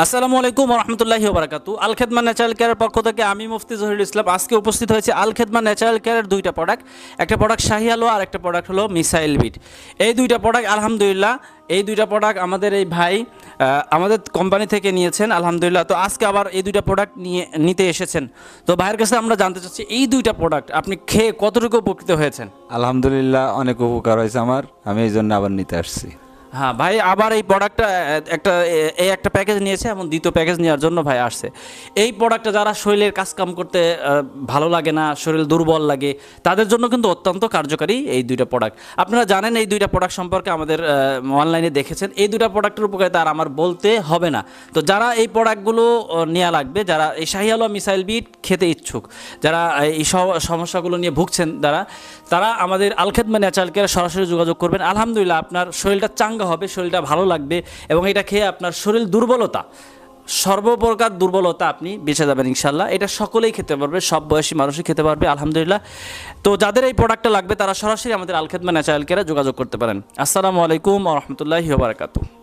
আসসালামু আলাইকুম রহমতুল্লাহি ওবারাকাতু। আল খেদমা ন্যাচারাল কেয়ারের পক্ষ থেকে আমি মুফতি জহিরুল ইসলাম আজকে উপস্থিত হয়েছে আল খেদমা ন্যাচারাল কেয়ারের দুইটা প্রোডাক্ট। একটা প্রোডাক্ট শাহি আলুয়া আর একটা প্রোডাক্ট হলো মিসাইল বিট। এই দুইটা প্রোডাক্ট আলহামদুলিল্লাহ, এই দুইটা প্রোডাক্ট আমাদের এই ভাই আমাদের কোম্পানি থেকে নিয়েছেন আলহামদুলিল্লাহ। তো আজকে আবার এই দুইটা প্রোডাক্ট নিতে এসেছেন। তো ভাইয়ের কাছে আমরা জানতে চাচ্ছি এই দুইটা প্রোডাক্ট আপনি খেয়ে কতটুকু উপকৃত হয়েছেন? আলহামদুলিল্লাহ, অনেক উপকার হয়েছে আমার। আমি এই জন্য আবার নিতে আসছি। হ্যাঁ ভাই, আবার এই প্রোডাক্টটা একটা প্যাকেজ নিয়েছে এবং দ্বিতীয় প্যাকেজ নেওয়ার জন্য ভাই আসছে। এই প্রোডাক্টটা যারা শরীরের কাজকাম করতে ভালো লাগে না, শরীর দুর্বল লাগে, তাদের জন্য কিন্তু অত্যন্ত কার্যকারী এই দুইটা প্রোডাক্ট। আপনারা জানেন এই দুইটা প্রোডাক্ট সম্পর্কে, আমাদের অনলাইনে দেখেছেন। এই দুইটা প্রোডাক্টের উপকারিতা আর আমার বলতে হবে না। তো যারা এই প্রোডাক্টগুলো নেওয়া লাগবে, যারা এই শাহি আলুয়া মিসাইল বিট খেতে ইচ্ছুক, যারা এই সমস্যাগুলো নিয়ে ভুগছেন, তারা আমাদের আল খেদমা ন্যাচারাল কেয়ারে সরাসরি যোগাযোগ করবেন। আলহামদুলিল্লাহ আপনার শরীরটা চাঙ্গা হবে, শরীরটা ভালো লাগবে এবং এটা খেয়ে আপনার শরীর দুর্বলতা, সর্বপ্রকার দুর্বলতা আপনি বেঁচে যাবেন ইনশাল্লাহ। এটা সকলেই খেতে পারবে, সব বয়সী মানুষই খেতে পারবে আলহামদুলিল্লাহ। তো যাদের এই প্রোডাক্টটা লাগবে তারা সরাসরি আমাদের আল খেদমা ন্যাচারাল কেয়ারে যোগাযোগ করতে পারেন। আসসালামু আলাইকুম ওয়া রাহমাতুল্লাহি ওয়া বারাকাতুহু।